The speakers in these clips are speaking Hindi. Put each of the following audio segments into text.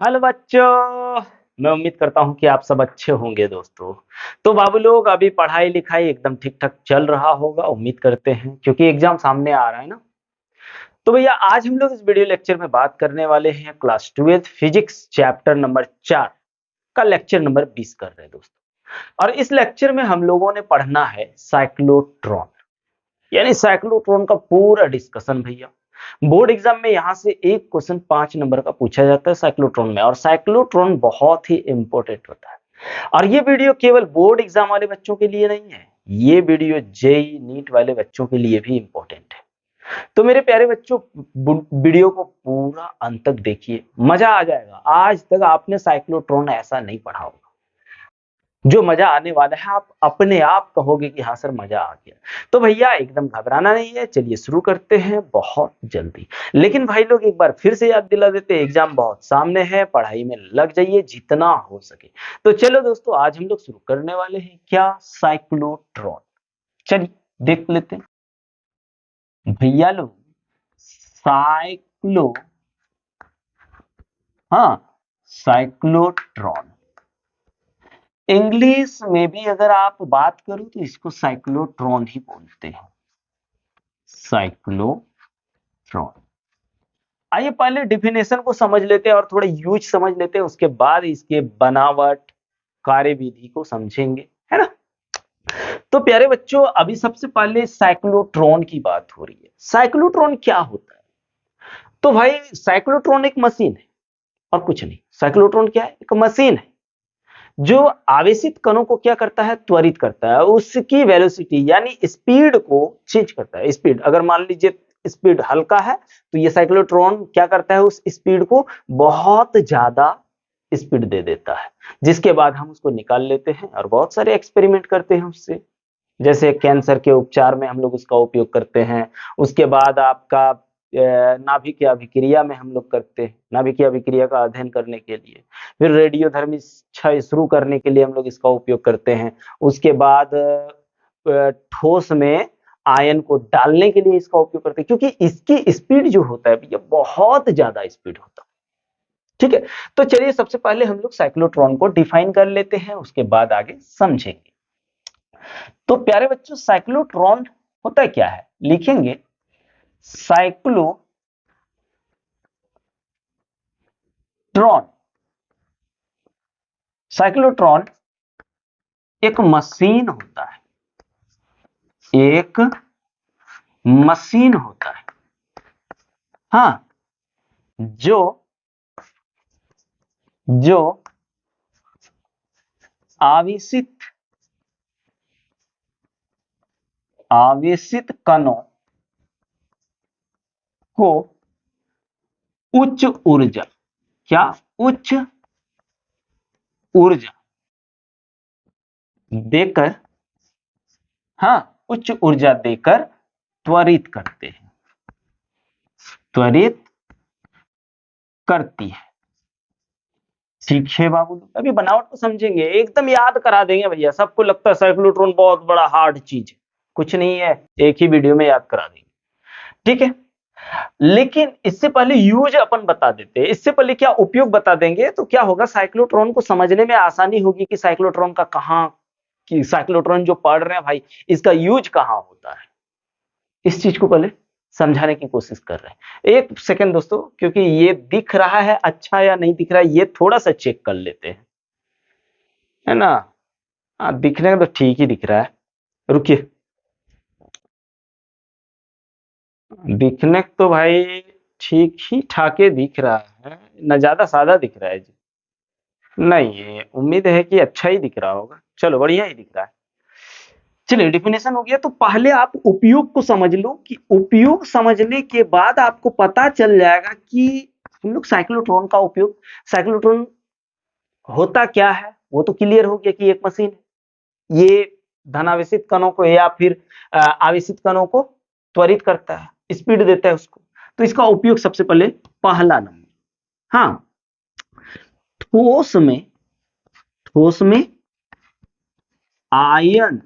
हेलो बच्चों। मैं उम्मीद करता हूँ कि आप सब अच्छे होंगे दोस्तों। तो बाबू लोग अभी पढ़ाई लिखाई एकदम ठीक ठाक चल रहा होगा, उम्मीद करते हैं, क्योंकि एग्जाम सामने आ रहा है ना। तो भैया आज हम लोग इस वीडियो लेक्चर में बात करने वाले हैं क्लास 12 फिजिक्स चैप्टर नंबर 4 का लेक्चर नंबर 20 कर रहे हैं दोस्तों। और इस लेक्चर में हम लोगों ने पढ़ना है साइक्लोट्रॉन, यानी साइक्लोट्रॉन का पूरा डिस्कशन भैया। बोर्ड एग्जाम में यहां से एक क्वेश्चन 5 नंबर का पूछा जाता है साइक्लोट्रॉन में, और साइक्लोट्रॉन बहुत ही इंपॉर्टेंट होता है। और ये वीडियो केवल बोर्ड एग्जाम वाले बच्चों के लिए नहीं है, ये वीडियो जेई नीट वाले बच्चों के लिए भी इंपॉर्टेंट है। तो मेरे प्यारे बच्चों, वीडियो को पूरा अंत तक देखिए, मजा आ जाएगा। आज तक आपने साइक्लोट्रॉन ऐसा नहीं पढ़ा होगा। जो मजा आने वाला है, आप अपने आप कहोगे कि हाँ सर मजा आ गया। तो भैया एकदम घबराना नहीं है, चलिए शुरू करते हैं बहुत जल्दी। लेकिन भाई लोग एक बार फिर से याद दिला देते हैं, एग्जाम बहुत सामने है, पढ़ाई में लग जाइए जितना हो सके। तो चलो दोस्तों, आज हम लोग शुरू करने वाले हैं क्या, साइक्लोट्रॉन। चलिए देख लेते हैं भैया लोग। साइक्लो हाँ साइक्लोट्रॉन, इंग्लिश में भी अगर आप बात करो तो इसको साइक्लोट्रॉन ही बोलते हैं, साइक्लोट्रॉन। आइए पहले डिफिनेशन को समझ लेते हैं और थोड़ा यूज समझ लेते हैं, उसके बाद इसके बनावट कार्यविधि को समझेंगे, है ना। तो प्यारे बच्चों, अभी सबसे पहले साइक्लोट्रॉन की बात हो रही है। साइक्लोट्रॉन क्या होता है? तो भाई साइक्लोट्रॉन एक मशीन है और कुछ नहीं। साइक्लोट्रॉन क्या है? एक मशीन है जो आवेशित कणों को क्या करता है, त्वरित करता है, उसकी वेलोसिटी यानी स्पीड को चेंज करता है। स्पीड अगर मान लीजिए स्पीड हल्का है, तो ये साइक्लोट्रॉन क्या करता है, उस स्पीड को बहुत ज्यादा स्पीड दे देता है, जिसके बाद हम उसको निकाल लेते हैं और बहुत सारे एक्सपेरिमेंट करते हैं उससे। जैसे कैंसर के उपचार में हम लोग उसका उपयोग करते हैं। उसके बाद आपका नाभिकीय अभिक्रिया में हम लोग करते हैं, नाभिकीय अभिक्रिया का अध्ययन करने के लिए। फिर रेडियोधर्मी क्षय शुरू करने के लिए हम लोग इसका उपयोग करते हैं। उसके बाद ठोस में आयन को डालने के लिए इसका उपयोग करते हैं, क्योंकि इसकी स्पीड जो होता है भैया बहुत ज्यादा स्पीड होता है। ठीक है, तो चलिए सबसे पहले हम लोग साइक्लोट्रॉन को डिफाइन कर लेते हैं, उसके बाद आगे समझेंगे। तो प्यारे बच्चों, साइक्लोट्रॉन होता क्या है, लिखेंगे साइक्लोट्रॉन साइक्लोट्रॉन एक मशीन होता है, एक मशीन होता है। हाँ, जो जो आवेशित आवेशित कणों को उच्च ऊर्जा, क्या, उच्च ऊर्जा देकर, हाँ, उच्च ऊर्जा देकर त्वरित करते हैं, त्वरित करती है। ठीक है बाबू, अभी बनावट को समझेंगे, एकदम याद करा देंगे भैया। सबको लगता है साइक्लोट्रॉन बहुत बड़ा हार्ड चीज है, कुछ नहीं है, एक ही वीडियो में याद करा देंगे। ठीक है, लेकिन इससे पहले यूज अपन बता देते हैं। इससे पहले क्या उपयोग बता देंगे, तो क्या होगा, साइक्लोट्रॉन को समझने में आसानी होगी कि साइक्लोट्रॉन का कहाँ, कि साइक्लोट्रॉन जो पढ़ रहे हैं भाई, इसका यूज कहाँ होता है। इस चीज को पहले समझाने की कोशिश कर रहे हैं। एक सेकंड दोस्तों, क्योंकि ये दिख रहा है अच्छा या नहीं दिख रहा है, ये थोड़ा सा चेक कर लेते हैं, है ना। हाँ, दिखने में तो ठीक ही दिख रहा है, रुकिए। दिखने को तो भाई ठीक ही ठाके दिख रहा है, न ज्यादा सादा दिख रहा है जी। नहीं, ये उम्मीद है कि अच्छा ही दिख रहा होगा, चलो बढ़िया ही दिख रहा है। चलिए डिफिनेशन हो गया, तो पहले आप उपयोग को समझ लो, कि उपयोग समझने के बाद आपको पता चल जाएगा कि हम लोग साइक्लोट्रॉन का उपयोग, साइक्लोट्रॉन होता क्या है, वो तो क्लियर हो गया कि एक मशीन है। ये धनावेशित कणों को या फिर आवेशित कणों को त्वरित करता है, स्पीड देता है उसको। तो इसका उपयोग सबसे पहले, पहला नंबर, हाँ, ठोस में ठोस में आयन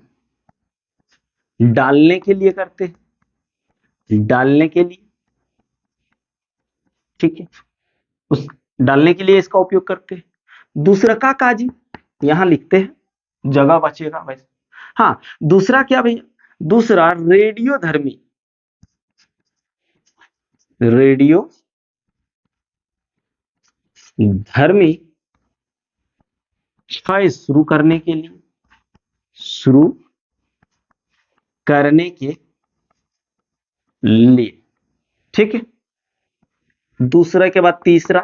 डालने के लिए करते हैं, डालने के लिए। ठीक है, डालने के लिए इसका उपयोग करते हैं। दूसरा का काजी, यहां लिखते हैं, जगह बचेगा वैसे। हाँ, दूसरा क्या भैया, दूसरा रेडियो धर्मी, रेडियो धर्मी क्षय शुरू करने के लिए, शुरू करने के लिए, ठीक है। दूसरा के बाद तीसरा,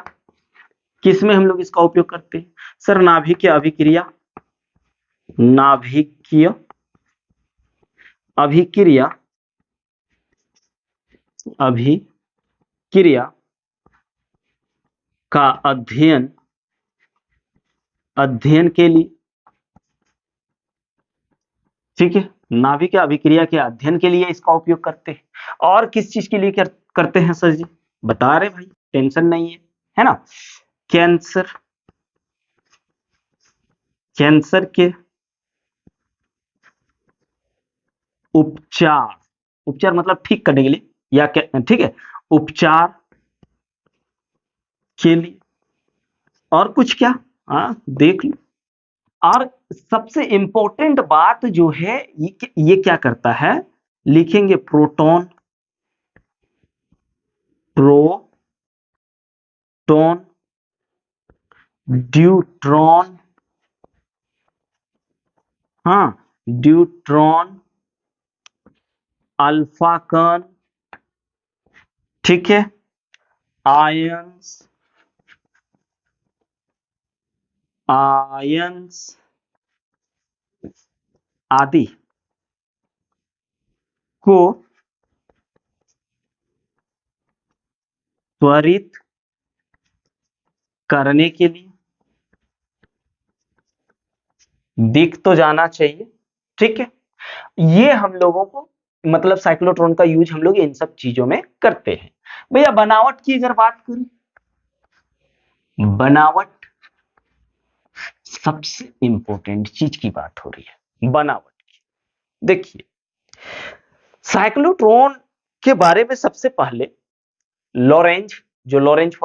किसमें हम लोग इसका उपयोग करते हैं सर, नाभिकीय अभिक्रिया, नाभिकीय अभिक्रिया, अभिक्रिया का अध्ययन, अध्ययन के लिए, ठीक है। नाभिकीय अभिक्रिया के अध्ययन के लिए इसका उपयोग करते हैं। और किस चीज के लिए करते हैं सर जी, बता रहे भाई, टेंशन नहीं है ना। कैंसर, कैंसर के उपचार, उपचार मतलब ठीक करने के लिए, या ठीक है, उपचार के लिए। और कुछ क्या, हाँ देख लो। और सबसे इंपॉर्टेंट बात जो है, ये क्या करता है, लिखेंगे प्रोटॉन, प्रोटॉन, ड्यूट्रॉन, हाँ ड्यूट्रॉन, अल्फा कण, ठीक है, आयंस, आयंस आदि को त्वरित करने के लिए, दिख तो जाना चाहिए, ठीक है। ये हम लोगों को मतलब साइक्लोट्रॉन का यूज हम लोग इन सब चीजों में करते हैं। भैया बनावट की अगर बात करूं, बनावट सबसे इंपॉर्टेंट चीज की बात हो रही है, बनावट की। देखिए साइक्लोट्रॉन के बारे में सबसे पहले लॉरेंज, जो लॉरेंज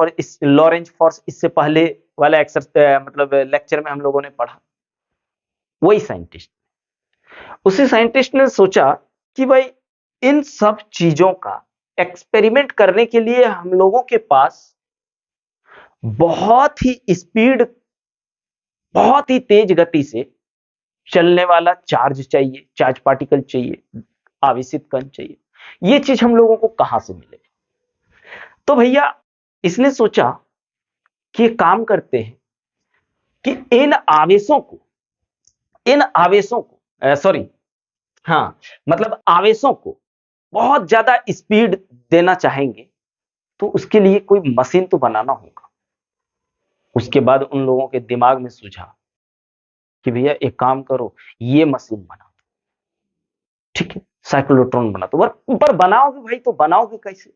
फॉर्स इससे पहले वाला मतलब लेक्चर में हम लोगों ने पढ़ा, वही साइंटिस्ट, उसी साइंटिस्ट ने सोचा कि भाई इन सब चीजों का एक्सपेरिमेंट करने के लिए हम लोगों के पास बहुत ही स्पीड, बहुत ही तेज गति से चलने वाला चार्ज चाहिए, चार्ज पार्टिकल चाहिए, आवेशित कण चाहिए। ये चीज हम लोगों को कहां से मिले? तो भैया इसने सोचा कि काम करते हैं कि इन आवेशों को सॉरी, हाँ मतलब आवेशों को बहुत ज्यादा स्पीड देना चाहेंगे, तो उसके लिए कोई मशीन तो बनाना होगा। उसके बाद उन लोगों के दिमाग में सूझा कि भैया एक काम करो, ये मशीन बना दो, ठीक है, साइक्लोट्रॉन बना दो। पर बनाओगे भाई तो बनाओगे कैसे?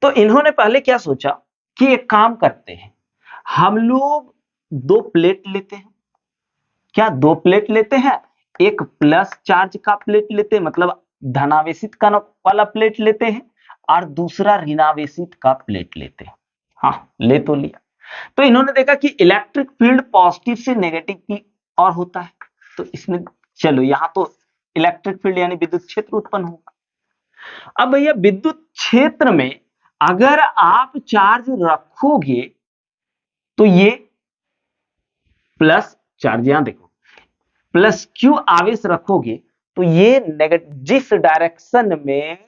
तो इन्होंने पहले क्या सोचा कि एक काम करते हैं, हम लोग दो प्लेट लेते हैं। क्या दो प्लेट लेते हैं? एक प्लस चार्ज का प्लेट लेते हैं, मतलब धनावेशित का वाला प्लेट लेते हैं, और दूसरा ऋणावेशित का प्लेट लेते हैं। हाँ ले तो लिया। तो इन्होंने देखा कि इलेक्ट्रिक फील्ड पॉजिटिव से नेगेटिव की और होता है, तो इसमें चलो यहां तो इलेक्ट्रिक फील्ड यानी विद्युत क्षेत्र उत्पन्न होगा। अब भैया विद्युत क्षेत्र में अगर आप चार्ज रखोगे तो ये प्लस चार्ज, यहां देखो प्लस क्यू आवेश रखोगे तो ये नेगेटिव, जिस डायरेक्शन में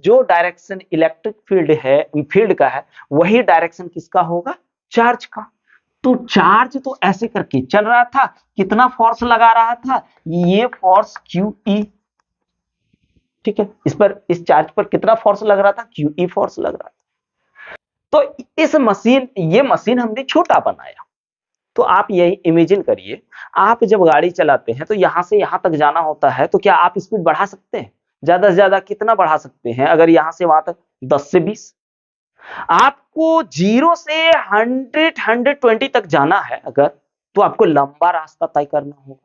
जो डायरेक्शन इलेक्ट्रिक फील्ड का है वही डायरेक्शन किसका होगा? चार्ज का। तो चार्ज तो ऐसे करके चल रहा था, कितना फोर्स लगा रहा था? ये फोर्स क्यू ई, ठीक है, इस चार्ज पर कितना फोर्स लग रहा था? क्यू ई फोर्स लग रहा था। तो ये मशीन हमने छोटा बनाया। तो आप यही इमेजिन करिए, आप जब गाड़ी चलाते हैं तो यहां से यहां तक जाना होता है, तो क्या आप स्पीड बढ़ा सकते हैं? ज्यादा से ज्यादा कितना बढ़ा सकते हैं? अगर यहां से वहां तक 10 से 20। आपको 0 से 120 तक जाना है अगर, तो आपको लंबा रास्ता तय करना होगा।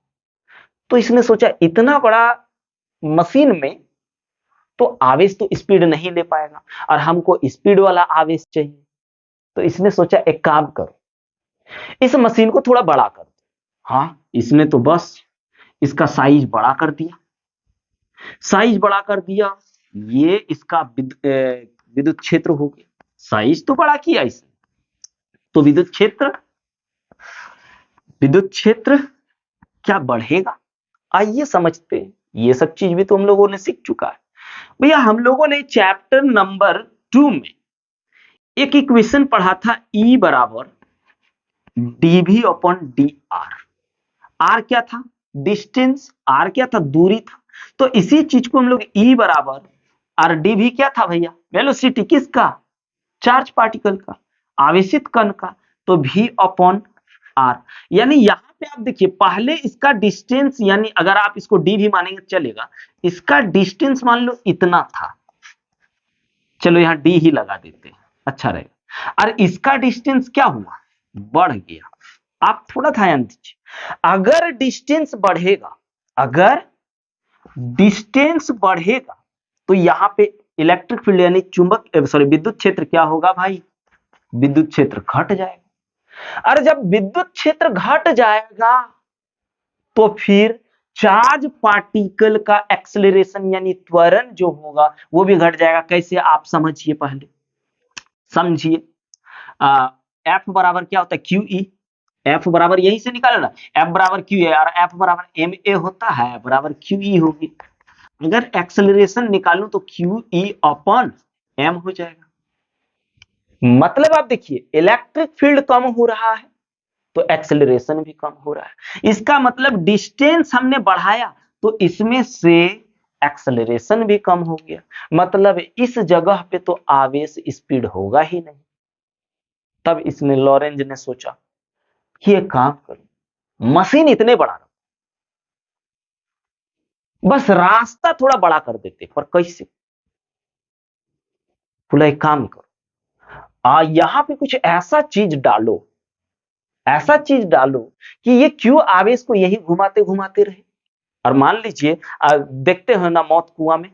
तो इसने सोचा इतना बड़ा मशीन में तो आवेश तो स्पीड नहीं ले पाएगा, और हमको स्पीड वाला आवेश चाहिए। तो इसने सोचा एक काम करो, इस मशीन को थोड़ा बड़ा कर दो। हाँ, इसने तो बस इसका साइज बड़ा कर दिया, साइज बड़ा कर दिया, ये इसका विद्युत क्षेत्र हो गया। साइज तो बड़ा किया इसने, तो विद्युत क्षेत्र क्या बढ़ेगा? आइए समझते हैं। ये सब चीज भी तो हम लोगों ने सीख चुका है भैया। हम लोगों ने चैप्टर नंबर 2 में एक इक्वेशन पढ़ा था, E बराबर dv upon D R. R क्या था? डिस्टेंस। आर क्या था? दूरी था। तो इसी चीज को हम लोग E बराबर आर dv क्या था भैया? वेलोसिटी। किसका? चार्ज पार्टिकल का, आवेशित कण का। तो v अपॉन आर, यानी यहां पे आप देखिए, पहले इसका डिस्टेंस, यानी अगर आप इसको डी भी मानेंगे चलेगा, इसका डिस्टेंस मान लो इतना था, चलो यहां डी ही लगा देते हैं, अच्छा रहेगा। और इसका डिस्टेंस क्या हुआ? बढ़ गया। आप थोड़ा ध्यान दीजिए, अगर डिस्टेंस बढ़ेगा, अगर डिस्टेंस बढ़ेगा तो यहां पे इलेक्ट्रिक फील्ड यानी चुंबक सॉरी विद्युत क्षेत्र क्या होगा भाई? विद्युत क्षेत्र घट जाएगा। और जब विद्युत क्षेत्र घट जाएगा तो फिर चार्ज पार्टिकल का एक्सेलरेशन यानी त्वरण जो होगा वो भी घट जाएगा। कैसे? आप समझिए, पहले समझिए। एफ बराबर क्या होता है? Q E. एफ बराबर यही से निकाला ना, एफ बराबर क्यू ए, और एफ बराबर एम ए होता है, बराबर क्यू ई होगी। अगर एक्सेलरेशन निकालूं तो क्यू ई अपॉन एम हो जाएगा। मतलब आप देखिए, इलेक्ट्रिक फील्ड कम हो रहा है तो एक्सेलरेशन भी कम हो रहा है। इसका मतलब डिस्टेंस हमने बढ़ाया तो इसमें से एक्सेलरेशन भी कम हो गया। मतलब इस जगह पे तो आवेश स्पीड होगा ही नहीं। तब इसने, लॉरेंज ने सोचा कि एक काम करो, मशीन इतने बड़ा रखो, बस रास्ता थोड़ा बड़ा कर देते। पर कैसे? बोला एक काम करो, यहां पे कुछ ऐसा चीज डालो, ऐसा चीज डालो कि ये क्यों आवेश को यही घुमाते घुमाते रहे। और मान लीजिए देखते हो ना, मौत कुआं में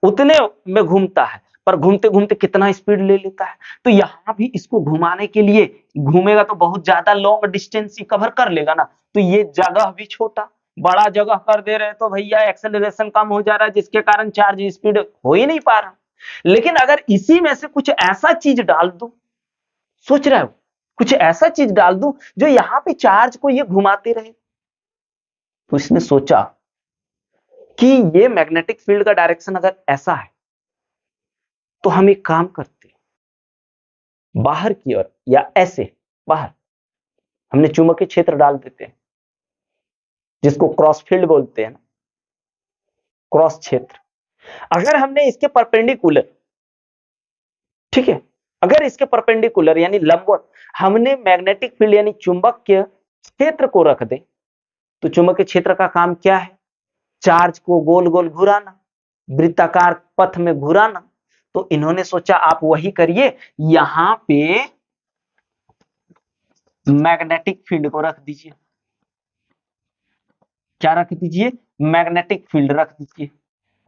उतने में घूमता है, पर घूमते घूमते कितना स्पीड ले लेता है। तो यहां भी इसको घुमाने के लिए घूमेगा तो बहुत ज्यादा लॉन्ग डिस्टेंस ही कवर कर लेगा ना, तो ये जगह भी छोटा, बड़ा जगह कर दे रहे तो भैया एक्सेलरेशन कम हो जा रहा है, जिसके कारण चार्ज स्पीड हो ही नहीं पा रहा। लेकिन अगर इसी में से कुछ ऐसा चीज डाल दो, सोच रहे हो, कुछ ऐसा चीज डाल दो जो यहाँ पे चार्ज को ये घुमाते रहे। तो इसने सोचा कि ये मैग्नेटिक फील्ड का डायरेक्शन अगर ऐसा है तो हम एक काम करते हैं, बाहर की ओर या ऐसे बाहर हमने चुंबकीय क्षेत्र डाल देते हैं, जिसको क्रॉस फील्ड बोलते हैं ना, क्रॉस क्षेत्र। अगर हमने इसके परपेंडिकुलर, ठीक है, अगर इसके परपेंडिकुलर यानी लंबवत हमने मैग्नेटिक फील्ड यानी चुंबकीय क्षेत्र को रख दे, तो चुंबकीय क्षेत्र का काम क्या है? चार्ज को गोल गोल घुराना, वृत्ताकार पथ में घुराना। तो इन्होंने सोचा आप वही करिए, यहां पे मैग्नेटिक फील्ड को रख दीजिए। क्या रख दीजिए? मैग्नेटिक फील्ड रख दीजिए।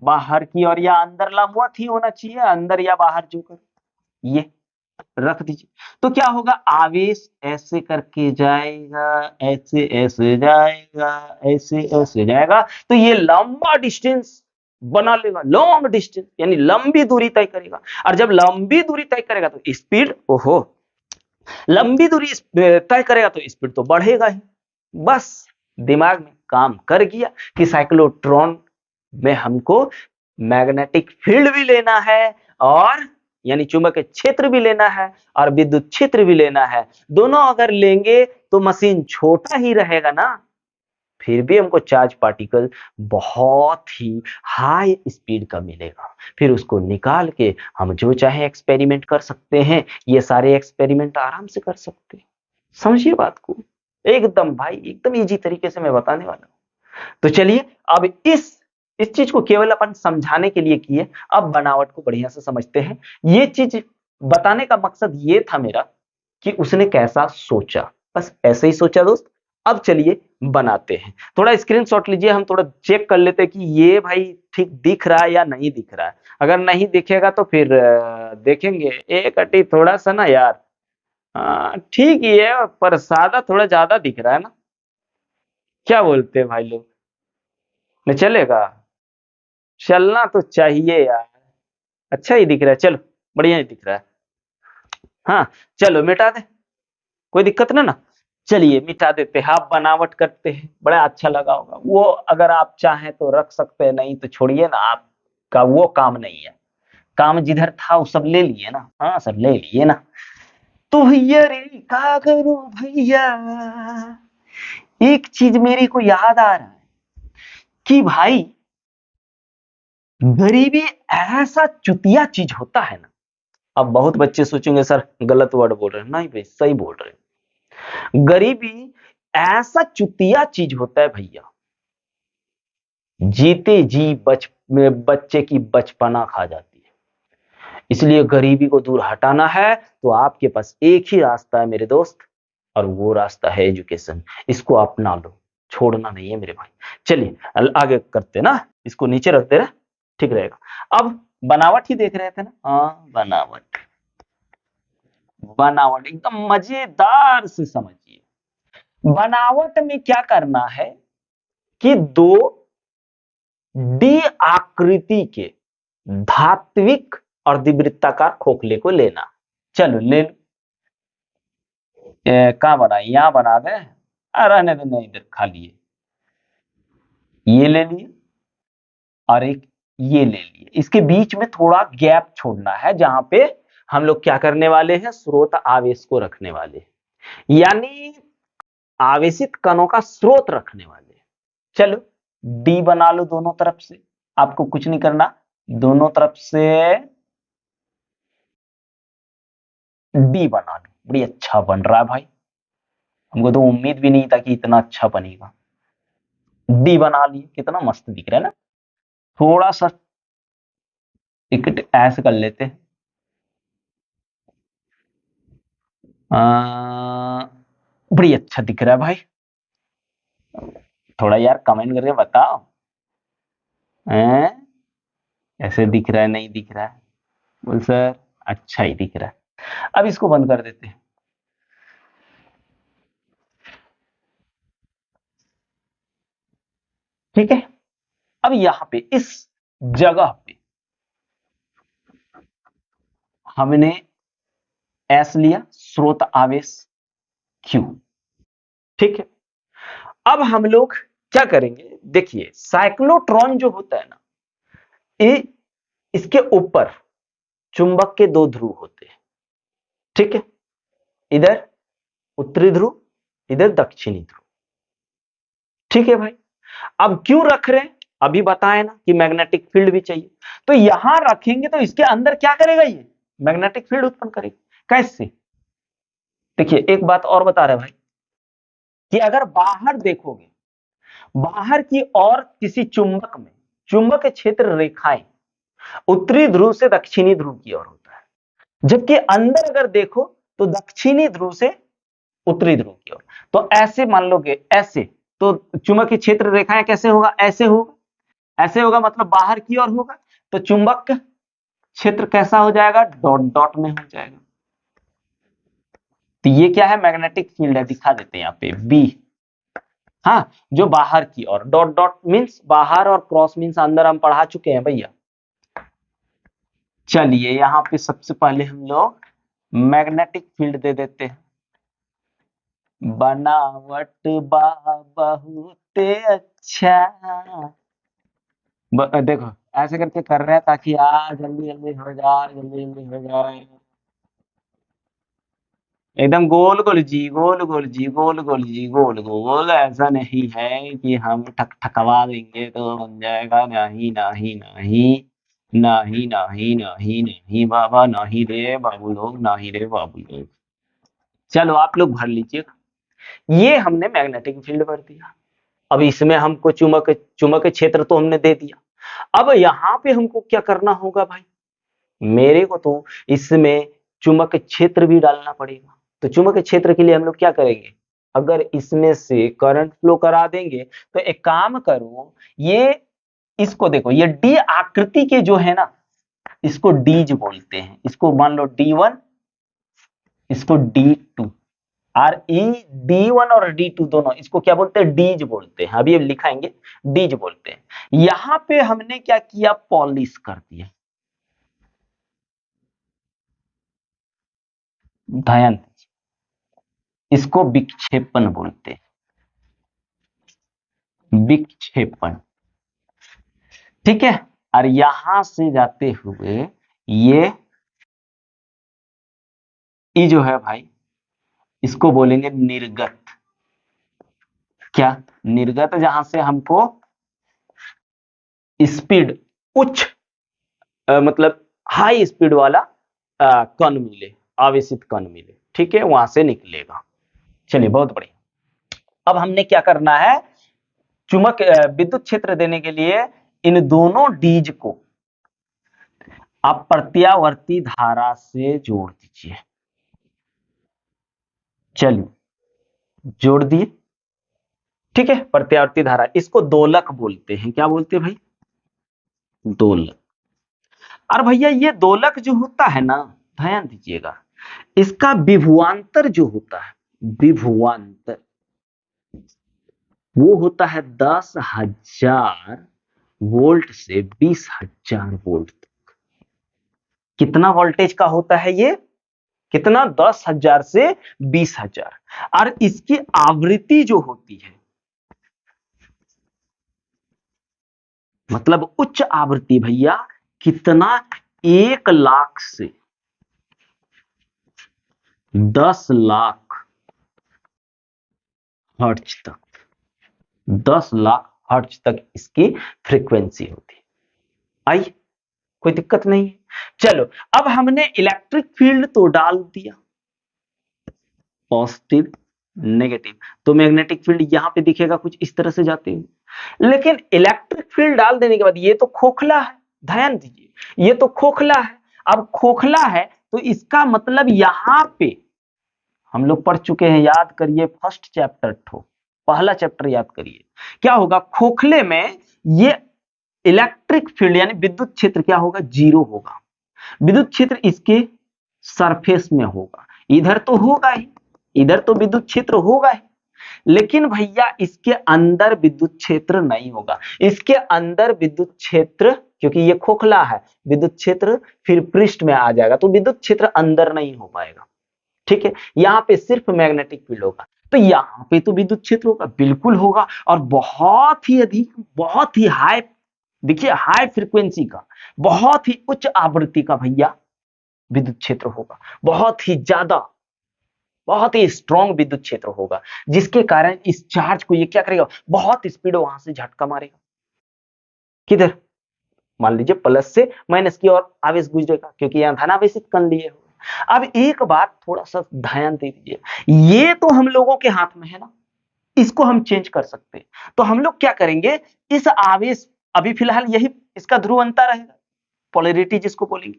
बाहर की ओर या अंदर लंबवत ही होना चाहिए, अंदर या बाहर जो कर, ये रख दीजिए। तो क्या होगा? आवेश ऐसे करके जाएगा, ऐसे ऐसे जाएगा, ऐसे ऐसे जाएगा, तो ये लंबा डिस्टेंस बना लेगा, लॉन्ग डिस्टेंस यानी लंबी दूरी तय करेगा। और जब लंबी दूरी तय करेगा तो स्पीड, ओहो, लंबी दूरी तय करेगा तो स्पीड तो बढ़ेगा ही। बस दिमाग में काम कर गया कि साइक्लोट्रॉन में हमको मैग्नेटिक फील्ड भी लेना है, और यानी चुंबकीय क्षेत्र भी लेना है, और विद्युत क्षेत्र भी लेना है। दोनों अगर लेंगे तो मशीन छोटा ही रहेगा ना, फिर भी हमको चार्ज पार्टिकल बहुत ही हाई स्पीड का मिलेगा। फिर उसको निकाल के हम जो चाहे एक्सपेरिमेंट कर सकते हैं। ये सारे एक्सपेरिमेंट आराम से कर सकते हैं। समझिए बात को, एकदम भाई एकदम इजी तरीके से मैं बताने वाला हूं। तो चलिए, अब इस चीज को केवल अपन समझाने के लिए किए, अब बनावट को बढ़िया से समझते हैं। ये चीज बताने का मकसद ये था मेरा कि उसने कैसा सोचा, बस ऐसे ही सोचा दोस्त। अब चलिए बनाते हैं। थोड़ा स्क्रीनशॉट लीजिए, हम थोड़ा चेक कर लेते हैं कि ये भाई ठीक दिख रहा है या नहीं दिख रहा है। अगर नहीं दिखेगा तो फिर देखेंगे, एक अटी थोड़ा सा ना यार, हाँ ठीक ही है, पर सादा थोड़ा ज्यादा दिख रहा है ना, क्या बोलते हैं भाई लोग? नहीं चलेगा? चलना तो चाहिए यार, अच्छा ही दिख रहा है, चलो बढ़िया ही दिख रहा है। हाँ चलो मिटा दे, कोई दिक्कत ना ना। चलिए मिटा देते हैं, आप बनावट करते हैं, बड़ा अच्छा लगा होगा वो। अगर आप चाहें तो रख सकते हैं, नहीं तो छोड़िए ना, आपका वो काम नहीं है। काम जिधर था वो सब ले लिए ना, हाँ सब ले लिए ना। तो भैया रे, क्या करूं भैया, एक चीज मेरे को याद आ रहा है कि भाई गरीबी ऐसा चुतिया चीज होता है ना। अब बहुत बच्चे सोचेंगे सर गलत वर्ड बोल रहे हैं, नहीं भाई सही बोल रहे हैं। गरीबी ऐसा चुतिया चीज होता है भैया, जीते जी बच्चे की बचपना खा जाती है। इसलिए गरीबी को दूर हटाना है तो आपके पास एक ही रास्ता है मेरे दोस्त, और वो रास्ता है एजुकेशन। इसको अपना लो, छोड़ना नहीं है मेरे भाई। चलिए आगे करते ना, इसको नीचे रखते रहे, ठीक रहेगा। अब बनावट ही देख रहे थे ना, हाँ बनावट, बनावट एकदम मजेदार से समझिए। बनावट में क्या करना है कि दो डी आकृति के धात्विक और द्विवृत्ताकार खोखले को लेना। चलो ले लो, कहां बनाए, यहां बना दे, रहने दे, नहीं इधर खा लिए, ये ले लिए और एक ये ले लिए। इसके बीच में थोड़ा गैप छोड़ना है जहां पे हम लोग क्या करने वाले हैं, स्रोत आवेश को रखने वाले हैं, यानी आवेशित कणों का स्रोत रखने वाले हैं। चलो डी बना लो दोनों तरफ से, आपको कुछ नहीं करना, दोनों तरफ से डी बना लो। बड़ी अच्छा बन रहा है भाई, हमको तो उम्मीद भी नहीं था कि इतना अच्छा बनेगा। डी बना लिए, कितना मस्त दिख रहा है ना। थोड़ा सा टिकट ऐसे कर लेते हैं, बड़ी अच्छा दिख रहा है भाई। थोड़ा यार कमेंट करके बताओ, हैं ऐसे दिख रहा है नहीं दिख रहा है? बोल सर अच्छा ही दिख रहा है। अब इसको बंद कर देते हैं, ठीक है। अब यहां पे इस जगह पे हमने एस लिया, स्रोत आवेश क्यू, ठीक है। अब हम लोग क्या करेंगे, देखिए साइक्लोट्रॉन जो होता है ना, ये इसके ऊपर चुंबक के दो ध्रुव होते हैं, ठीक है। इधर उत्तरी ध्रुव, इधर दक्षिणी ध्रुव, ठीक है भाई। अब क्यों रख रहे हैं, अभी बताए ना कि मैग्नेटिक फील्ड भी चाहिए, तो यहां रखेंगे तो इसके अंदर क्या करेगा, ये मैग्नेटिक फील्ड उत्पन्न करेगा। कैसे, देखिए एक बात और बता रहे भाई, कि अगर बाहर देखोगे, बाहर की ओर किसी चुंबक में चुंबक क्षेत्र रेखाएं उत्तरी ध्रुव से दक्षिणी ध्रुव की ओर होता है, जबकि अंदर अगर देखो तो दक्षिणी ध्रुव से उत्तरी ध्रुव की ओर। तो ऐसे मान लोगे, ऐसे तो चुंबकीय क्षेत्र रेखाएं कैसे होगा, ऐसे होगा, ऐसे होगा मतलब बाहर की ओर होगा, तो चुंबक क्षेत्र कैसा हो जाएगा, डॉट डॉट में हो जाएगा। तो ये क्या है, मैग्नेटिक फील्ड है, दिखा देते हैं यहाँ पे बी। हाँ जो बाहर की ओर, डॉट डॉट मीन्स बाहर और क्रॉस मीन्स अंदर, हम पढ़ा चुके हैं भैया। चलिए यहाँ पे सबसे पहले हम लोग मैग्नेटिक फील्ड दे देते हैं, बनावट बा बहुत अच्छा। देखो ऐसे करके कर रहे हैं ताकि आज जल्दी जल्दी हो जाए, जल्दी जल्दी हो जाए। एकदम गोल गोल जी, गोल गोल जी, गोल गोल जी, गोल गोल, ऐसा नहीं है कि हम ठक ठकवा देंगे तो बन जाएगा, नहीं नहीं नहीं नहीं नहीं नहीं नहीं बाबा, नहीं रे बाबू लोग, नहीं रे बाबू लोग। चलो आप लोग भर लीजिएगा, ये हमने मैग्नेटिक फील्ड भर दिया। अब इसमें हमको चुंबक चुंबक क्षेत्र तो हमने दे दिया, अब यहाँ पे हमको क्या करना होगा भाई, मेरे को तो इसमें चुंबक क्षेत्र भी डालना पड़ेगा। तो चुंबक क्षेत्र के लिए हम लोग क्या करेंगे, अगर इसमें से करंट फ्लो करा देंगे तो एक काम करो, ये इसको देखो, ये डी आकृति के जो है ना, इसको डीज बोलते हैं, इसको मान लो D1 इसको D2, और D1 और D2 दोनों, इसको क्या बोलते हैं? डीज बोलते हैं। अभी लिखाएंगे, डीज बोलते हैं। यहां पे हमने क्या किया? पॉलिश कर दिया। ध्यान, इसको विक्षेपण बोलते हैं, विक्षेपण। ठीक है, और यहां से जाते हुए ये जो है भाई, इसको बोलेंगे निर्गत। क्या? निर्गत, जहां से हमको स्पीड, उच्च मतलब हाई स्पीड वाला कण मिले, आवेशित कण मिले। ठीक है, वहां से निकलेगा। चलिए, बहुत बढ़िया। अब हमने क्या करना है? चुंबक विद्युत क्षेत्र देने के लिए इन दोनों डीज को आप प्रत्यावर्ती धारा से जोड़ दीजिए। चलिए, जोड़ दिए। ठीक है, प्रत्यावर्ती धारा, इसको दोलक बोलते हैं। क्या बोलते हैं भाई? दोलक। और भैया ये दोलक जो होता है ना, ध्यान दीजिएगा, इसका विभवांतर जो होता है, विभवांतर, वो होता है 10,000 वोल्ट से 20,000 वोल्ट तक। कितना वोल्टेज का होता है ये? कितना? 10,000 से 20,000। और इसकी आवृत्ति जो होती है, मतलब उच्च आवृत्ति भैया, कितना? 1,00,000 से 10,00,000 हर्ट्ज तक, 10,00,000 हर्ट्ज तक इसकी फ्रीक्वेंसी होती है। आई? कोई दिक्कत नहीं है। चलो, अब हमने इलेक्ट्रिक फील्ड तो डाल दिया, पॉजिटिव, नेगेटिव, तो मैग्नेटिक फील्ड यहां पे दिखेगा कुछ इस तरह से जाते हुए। लेकिन इलेक्ट्रिक फील्ड डाल देने के बाद ये तो खोखला है, ध्यान दीजिए, ये तो खोखला है। अब खोखला है तो इसका मतलब यहां पे हम लोग पढ़ चुके हैं, याद करिए, फर्स्ट चैप्टर पहला चैप्टर याद करिए। क्या होगा? खोखले में ये इलेक्ट्रिक फील्ड यानी विद्युत क्षेत्र क्या होगा? जीरो होगा। विद्युत क्षेत्र इसके सरफेस में होगा, इधर तो होगा ही, इधर तो विद्युत क्षेत्र होगा ही, लेकिन भैया इसके अंदर विद्युत क्षेत्र नहीं होगा। इसके अंदर विद्युत क्षेत्र, क्योंकि ये खोखला है, विद्युत क्षेत्र फिर पृष्ठ में आ जाएगा, तो विद्युत क्षेत्र अंदर नहीं हो पाएगा। ठीक है, यहां पे सिर्फ मैग्नेटिक फील्ड होगा। तो यहां पे तो विद्युत क्षेत्र होगा, बिल्कुल होगा, और बहुत ही अधिक, बहुत ही हाई, देखिए हाई फ्रीक्वेंसी का, बहुत ही उच्च आवृत्ति का भैया विद्युत क्षेत्र होगा, बहुत ही ज्यादा, बहुत ही स्ट्रॉन्ग विद्युत क्षेत्र होगा, जिसके कारण इस चार्ज को ये क्या करेगा? बहुत स्पीड वहां से झटका मारेगा। किधर? मान लीजिए प्लस से माइनस की ओर आवेश गुजरेगा, क्योंकि यहां धनावेशित कण लिए हो। अब एक बात थोड़ा सा ध्यान दे दीजिए, ये तो हम लोगों के हाथ में है ना, इसको हम चेंज कर सकते हैं। तो हम लोग क्या करेंगे? इस आवेश, अभी फिलहाल यही इसका ध्रुव अंतर रहेगा, पोलैरिटी जिसको बोलेंगे,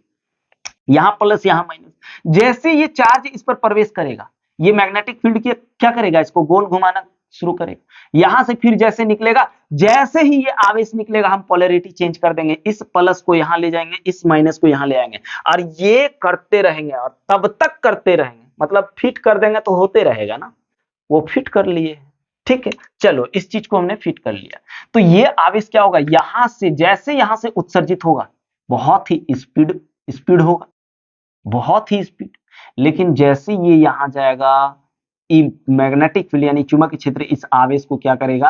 यहां प्लस यहां माइनस। जैसे ये चार्ज इस पर प्रवेश करेगा, ये मैग्नेटिक फील्ड की क्या करेगा? इसको गोल घुमाना शुरू करेगा। यहां से फिर जैसे निकलेगा, जैसे ही ये आवेश निकलेगा, हम पोलैरिटी चेंज कर देंगे, इस प्लस को यहां ले जाएंगे, इस माइनस को यहां ले आएंगे, और ये करते रहेंगे, और तब तक करते रहेंगे, मतलब फिट कर देंगे तो होते रहेगा ना, वो फिट कर लिए। ठीक है, चलो इस चीज को हमने फिट कर लिया। तो ये आवेश क्या होगा? यहां से, जैसे यहां से उत्सर्जित होगा, बहुत ही स्पीड स्पीड होगा, बहुत ही स्पीड। लेकिन जैसे ये यहां जाएगा, मैग्नेटिक फील्ड यानी चुंबकीय क्षेत्र इस आवेश को क्या करेगा?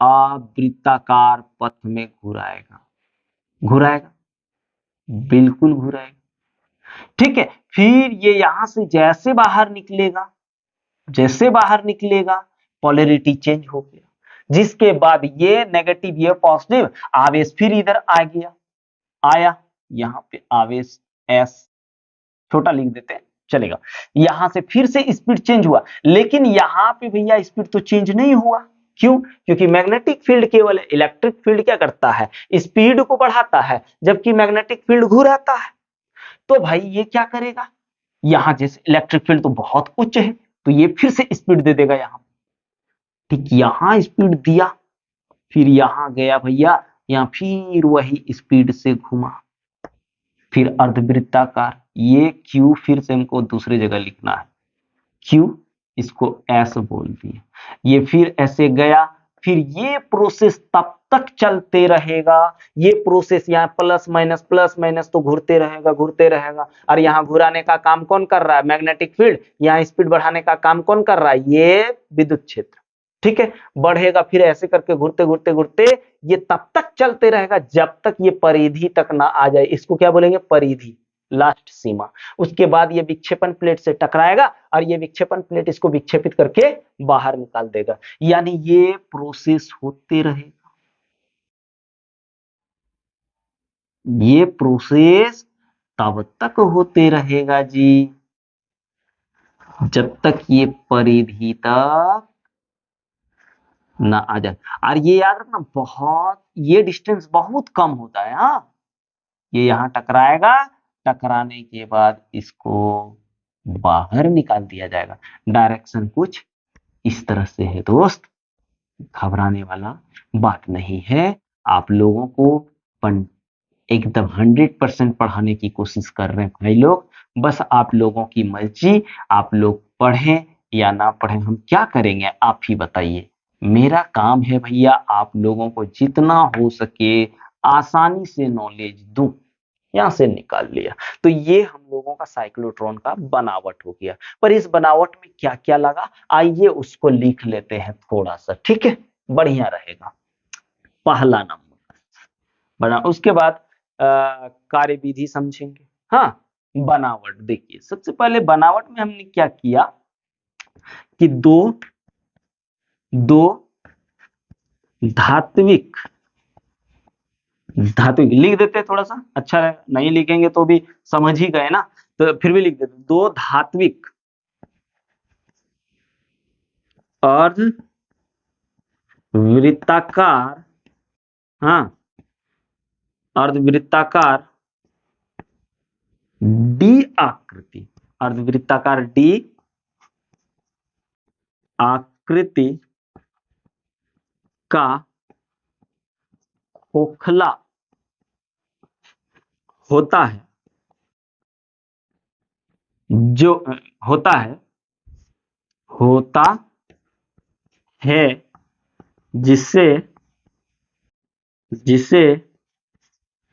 आवृत्ताकार पथ में घुराएगा, घुराएगा, बिल्कुल घुराएगा। ठीक है, फिर ये यहां से जैसे बाहर निकलेगा, जैसे बाहर निकलेगा, पोलैरिटी चेंज हो गया, जिसके बाद ये नेगेटिव, ये पॉजिटिव, आवेश फिर इधर आ गया, आया, यहां पे आवेश एस छोटा लिख देते हैं, चलेगा। यहां से फिर से स्पीड चेंज हुआ, लेकिन यहां पे भैया स्पीड तो चेंज नहीं हुआ। क्यों? क्योंकि मैग्नेटिक फील्ड केवल, इलेक्ट्रिक फील्ड क्या करता है? स्पीड को बढ़ाता है, जबकि मैग्नेटिक फील्ड घुराता है। तो भाई ये क्या करेगा? यहां जैसे इलेक्ट्रिक फील्ड तो बहुत उच्च है, तो ये फिर से स्पीड दे देगा यहां। ठीक, यहां स्पीड दिया, फिर यहां गया भैया, यहां फिर वही स्पीड से घुमा, फिर अर्धवृत्ताकार, ये क्यू फिर से हमको दूसरी जगह लिखना है, Q, इसको S बोल दिए। ये फिर ऐसे गया, फिर ये प्रोसेस तब तक चलते रहेगा, ये प्रोसेस यहाँ प्लस माइनस तो घूरते रहेगा। और यहाँ घुराने का काम कौन कर रहा है? Magnetic field. यहाँ स्पीड बढ़ाने का काम कौन कर रहा है? ये विद्युत क्षेत्र। ठीक है, बढ़ेगा, फिर ऐसे करके घूरते ये तब तक चलते रहेगा जब तक ये परिधि तक ना आ जाए। इसको क्या बोलेंगे? परिधि, लास्ट सीमा। उसके बाद ये विक्षेपण प्लेट से टकराएगा और ये विक्षेपण प्लेट इसको विक्षेपित करके बाहर निकाल देगा। यानी ये प्रोसेस होते रहेगा, ये प्रोसेस तब तक होते रहेगा जी जब तक ये परिधि तक ना आ जाए। और ये याद रखना, बहुत ये डिस्टेंस बहुत कम होता है। हाँ, ये यहां टकराएगा, टकराने के बाद इसको बाहर निकाल दिया जाएगा। डायरेक्शन कुछ इस तरह से है दोस्त, घबराने वाला बात नहीं है। आप लोगों को एकदम 100% पढ़ाने की कोशिश कर रहे हैं भाई लोग। बस आप लोगों की मर्जी, आप लोग पढ़ें या ना पढ़ें, हम क्या करेंगे आप ही बताइए। मेरा काम है भैया आप लोगों को जितना हो सके आसानी से नॉलेज दूं। यहां से निकाल लिया, तो ये हम लोगों का साइक्लोट्रॉन का बनावट हो गया। पर इस बनावट में क्या क्या लगा, आइए उसको लिख लेते हैं थोड़ा सा, ठीक है, बढ़िया रहेगा। पहला नंबर बना, उसके बाद कार्य विधि समझेंगे। हाँ, बनावट देखिए, सबसे पहले बनावट में हमने क्या किया कि दो दो धात्विक धात्विक लिख देते हैं, थोड़ा सा अच्छा है, नहीं लिखेंगे तो भी समझ ही गए ना, तो फिर भी लिख देते, दो धात्विक अर्ध वृत्ताकार, हाँ, अर्धवृत्ताकार डी आकृति, अर्धवृत्ताकार डी आकृति का खोखला होता है, जो होता है जिसे जिसे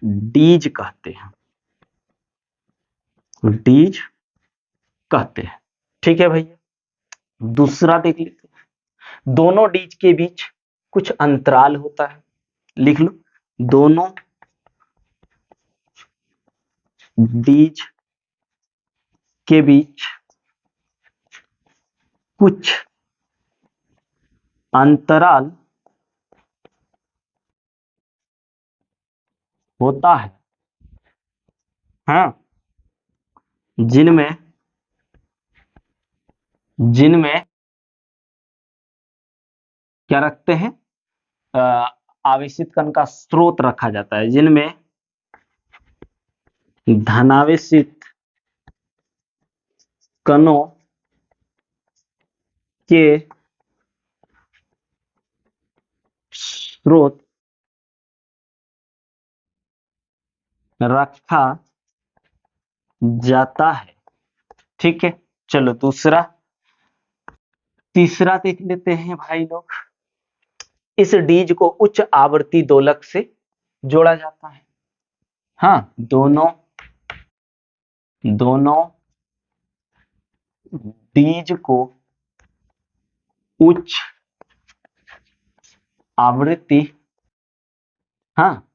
डीज कहते हैं, डीज कहते हैं। ठीक है भैया, दूसरा देख लेते हैं, दोनों डीज के बीच कुछ अंतराल होता है, लिख लो, दोनों डीज के बीच कुछ अंतराल होता है, हाँ, जिनमें जिनमें क्या रखते हैं, आवेशित कण का स्रोत रखा जाता है, जिनमें धनावेशित कणों के स्रोत रखा जाता है। ठीक है, चलो दूसरा, तीसरा देख लेते हैं भाई लोग। इस डीज को उच्च आवृत्ति दोलक से जोड़ा जाता है। हाँ, दोनों डीज को उच्च आवृत्ति, हाँ,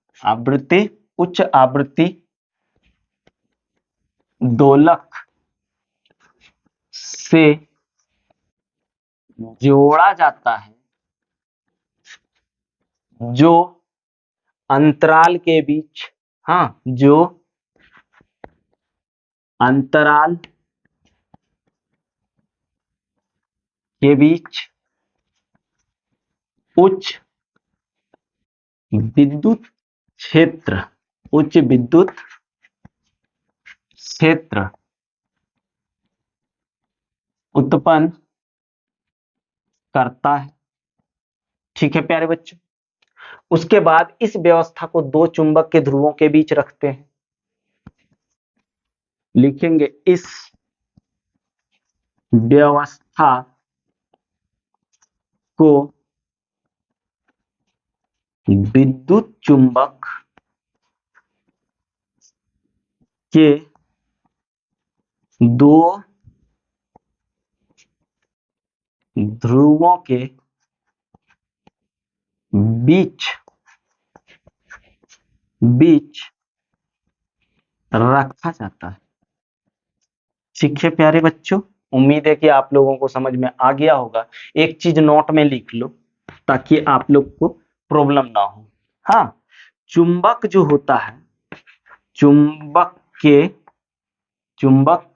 उच्च आवृत्ति दोलक से जोड़ा जाता है, जो अंतराल के बीच, हाँ, जो अंतराल के बीच उच्च विद्युत क्षेत्र उत्पन्न करता है। ठीक है प्यारे बच्चों, उसके बाद इस व्यवस्था को दो चुंबक के ध्रुवों के बीच रखते हैं, लिखेंगे इस व्यवस्था को विद्युत चुंबक के दो ध्रुवों के बीच बीच रखा जाता है। ठीक है प्यारे बच्चों, उम्मीद है कि आप लोगों को समझ में आ गया होगा। एक चीज नोट में लिख लो ताकि आप लोग को प्रॉब्लम ना हो। हाँ, चुंबक जो होता है, चुंबक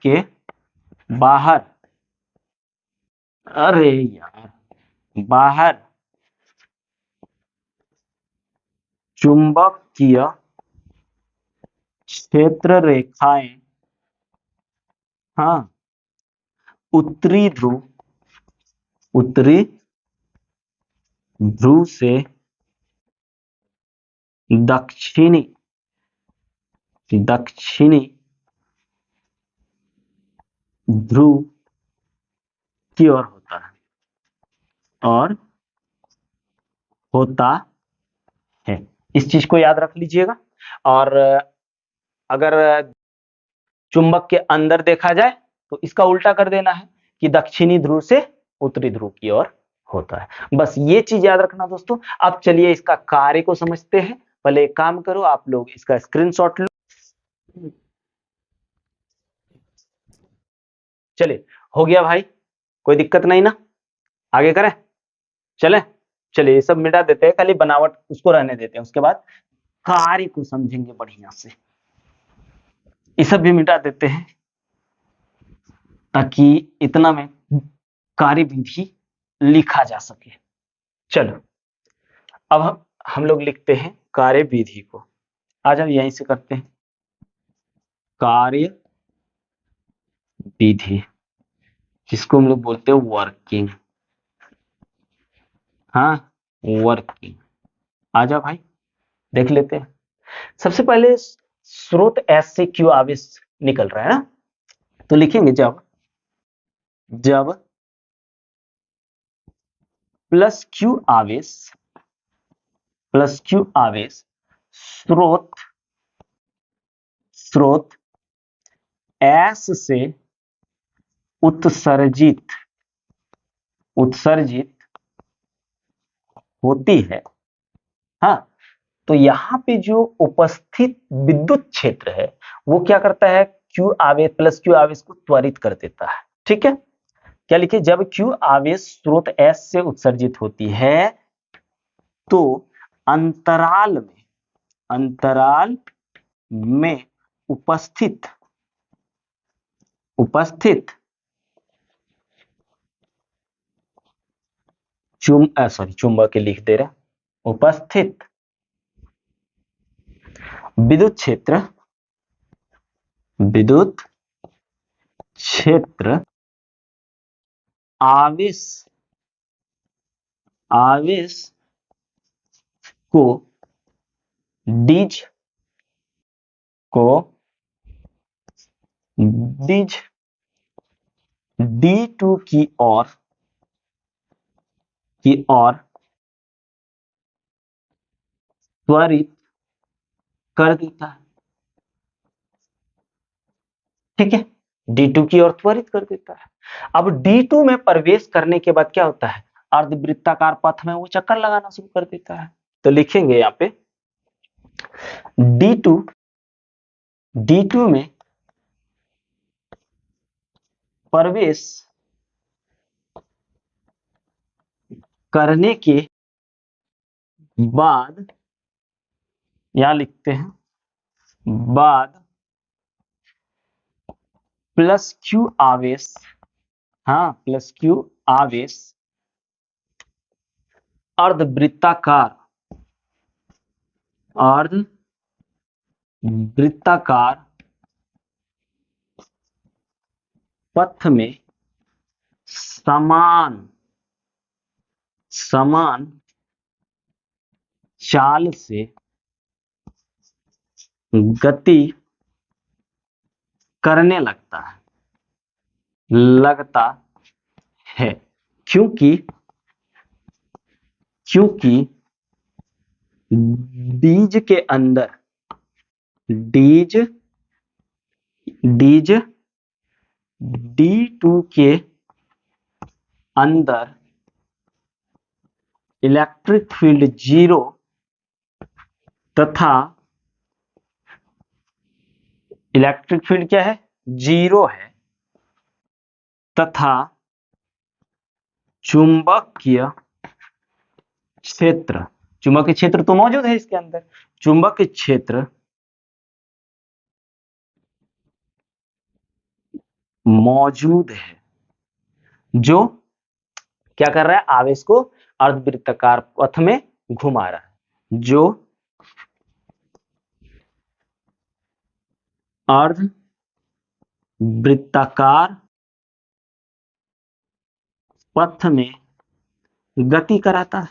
के बाहर, अरे यार, बाहर चुंबकीय क्षेत्र रेखाएं, हाँ, उत्तरी ध्रुव से दक्षिणी ध्रुव की ओर होता है और होता है। इस चीज को याद रख लीजिएगा। और अगर चुंबक के अंदर देखा जाए तो इसका उल्टा कर देना है कि दक्षिणी ध्रुव से उत्तरी ध्रुव की ओर होता है। बस ये चीज याद रखना दोस्तों। अब चलिए इसका कार्य को समझते हैं। पहले एक काम करो, आप लोग इसका स्क्रीनशॉट लो। चलिए, हो गया भाई, कोई दिक्कत नहीं ना? आगे करें, चले? चलिए, ये सब मिटा देते हैं, खाली बनावट उसको रहने देते हैं, उसके बाद कार्य को समझेंगे बढ़िया से। ये सब भी मिटा देते हैं ताकि इतना में कार्य विधि लिखा जा सके। चलो, अब हम लोग लिखते हैं कार्य विधि को। आज हम यहीं से करते हैं कार्य विधि, जिसको हम लोग बोलते हैं वर्किंग। हाँ, वर्किंग। आजा भाई, देख लेते हैं। सबसे पहले स्रोत एस से क्यू आवेश निकल रहा है ना, तो लिखेंगे जब प्लस क्यू आवेश स्रोत एस से उत्सर्जित होती है। हाँ, तो यहाँ पे जो उपस्थित विद्युत क्षेत्र है वो क्या करता है, प्लस क्यू आवेश को त्वरित कर देता है। ठीक है, क्या लिखे, जब क्यू आवेश स्रोत एस से उत्सर्जित होती है तो अंतराल में उपस्थित चुंबक लिख दे रहे, उपस्थित विद्युत क्षेत्र आवेश को D2 की ओर त्वरित कर देता है। ठीक है, D2 की ओर त्वरित कर देता है। अब D2 में प्रवेश करने के बाद क्या होता है, अर्धवृत्ताकार पथ में वो चक्कर लगाना शुरू कर देता है। तो लिखेंगे यहाँ पे D2 में प्रवेश करने के बाद, यहां लिखते हैं बाद, प्लस क्यू आवेश, हाँ, प्लस क्यू आवेश अर्धवृत्ताकार पथ में समान चाल से गति करने लगता है। है, क्योंकि डीज के अंदर डीज D2 के अंदर इलेक्ट्रिक फील्ड 0 तथा इलेक्ट्रिक फील्ड क्या है, 0 है, तथा चुंबकीय क्षेत्र तो मौजूद है इसके अंदर, चुंबकीय क्षेत्र मौजूद है, जो क्या कर रहा है, आवेश को अर्धवृत्ताकार पथ में घुमा रहा है, जो अर्धवृत्ताकार पथ में गति कराता है।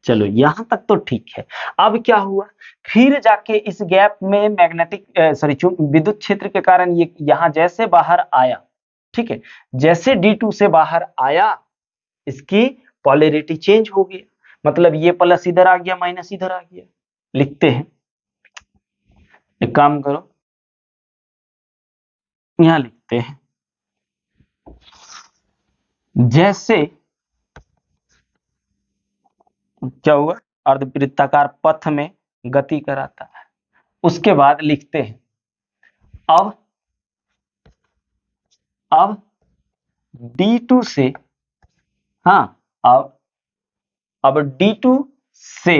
चलो यहां तक तो ठीक है। अब क्या हुआ, फिर जाके इस गैप में मैग्नेटिक विद्युत क्षेत्र के कारण ये यहां जैसे बाहर आया, ठीक है, जैसे D2 से बाहर आया, इसकी पोलैरिटी चेंज हो गई, मतलब ये प्लस इधर आ गया, माइनस इधर आ गया। लिखते हैं, एक काम करो, यहां लिखते हैं, जैसे क्या हुआ, अर्धवृत्ताकार पथ में गति कराता है। उसके बाद लिखते हैं, अब D2 से, हाँ, अब D2 से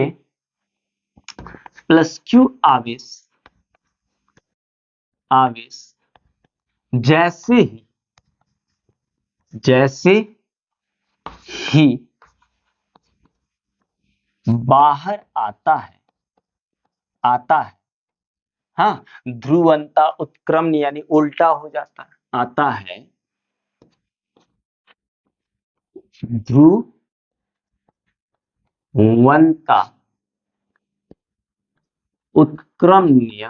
प्लस Q आवेश जैसे ही बाहर आता है, हाँ, ध्रुवंता उत्क्रमण यानी उल्टा हो जाता है, आता है, ध्रुवंता उत्क्रमणीय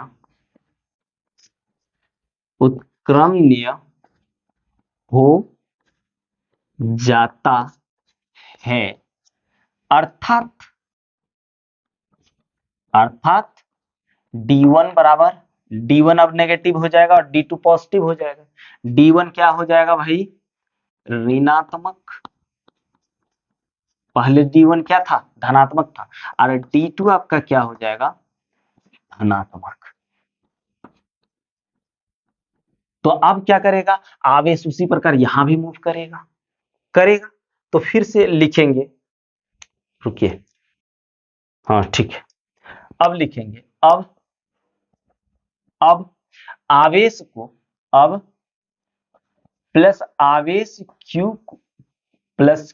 हो जाता है, अर्थात D1 बराबर, D1 अब नेगेटिव हो जाएगा और D2 पॉजिटिव हो जाएगा। D1 क्या हो जाएगा भाई, ऋणात्मक, पहले D1 क्या था, धनात्मक था, और D2 आपका क्या हो जाएगा, धनात्मक। तो अब क्या करेगा, आवेश उसी प्रकार यहां भी मूव करेगा। तो फिर से लिखेंगे, रुकिए, हाँ ठीक है, अब लिखेंगे, अब आवेश को, अब प्लस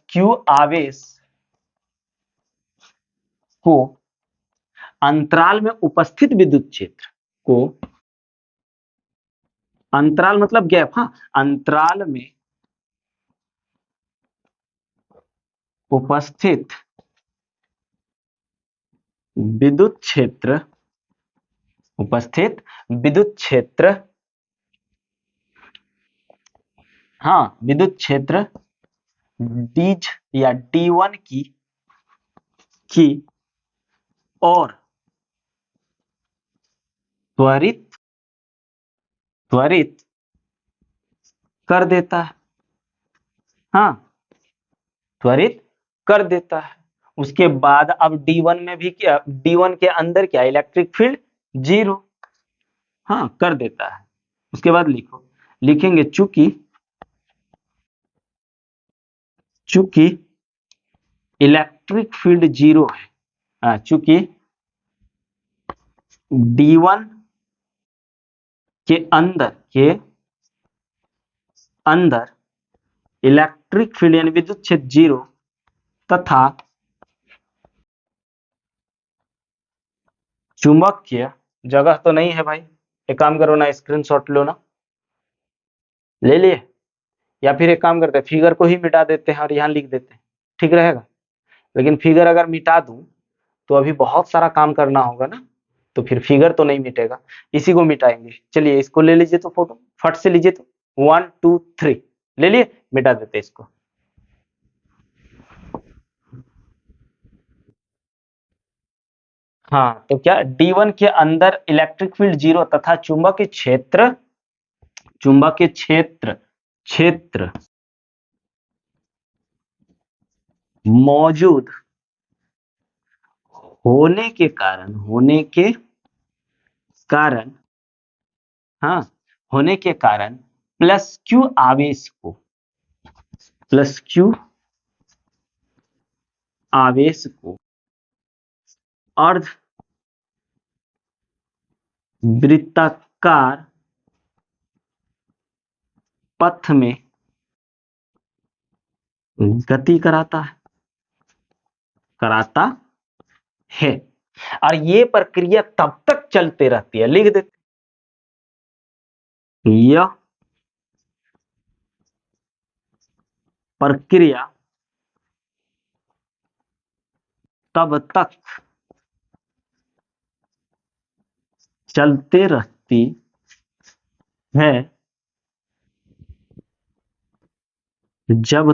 Q आवेश को अंतराल में उपस्थित विद्युत क्षेत्र को, अंतराल मतलब गैप, हाँ, अंतराल में उपस्थित विद्युत क्षेत्र, हाँ, विद्युत क्षेत्र डीज या D1 की और त्वरित कर देता है, हाँ, त्वरित कर देता है। उसके बाद अब D1 में भी क्या, D1 के अंदर क्या, इलेक्ट्रिक फील्ड 0, हाँ, कर देता है। उसके बाद लिखेंगे चूंकि इलेक्ट्रिक फील्ड 0 है, चूंकि D1 के अंदर इलेक्ट्रिक फील्ड यानी विद्युत क्षेत्र 0 तथा चुंबकीय जगह तो नहीं है भाई, एक काम करो ना, स्क्रीनशॉट लो ना, ले लिए, या फिर एक काम करते हैं, फिगर को ही मिटा देते हैं और यहाँ लिख देते हैं, ठीक रहेगा। लेकिन फिगर अगर मिटा दूं तो अभी बहुत सारा काम करना होगा ना, तो फिर फिगर तो नहीं मिटेगा, इसी को मिटाएंगे। चलिए इसको ले लीजिए तो फोटो, फट से लीजिए तो 1 2 3 ले लिए, मिटा देते इसको। हाँ तो क्या D1 के अंदर इलेक्ट्रिक फील्ड 0 तथा चुंबकीय क्षेत्र क्षेत्र मौजूद होने के कारण हाँ होने के कारण प्लस क्यू आवेश को अर्ध वृत्ताकार पथ में गति कराता है और ये प्रक्रिया तब तक चलते रहती है, लिख देते, यह प्रक्रिया तब तक चलते रहती है जब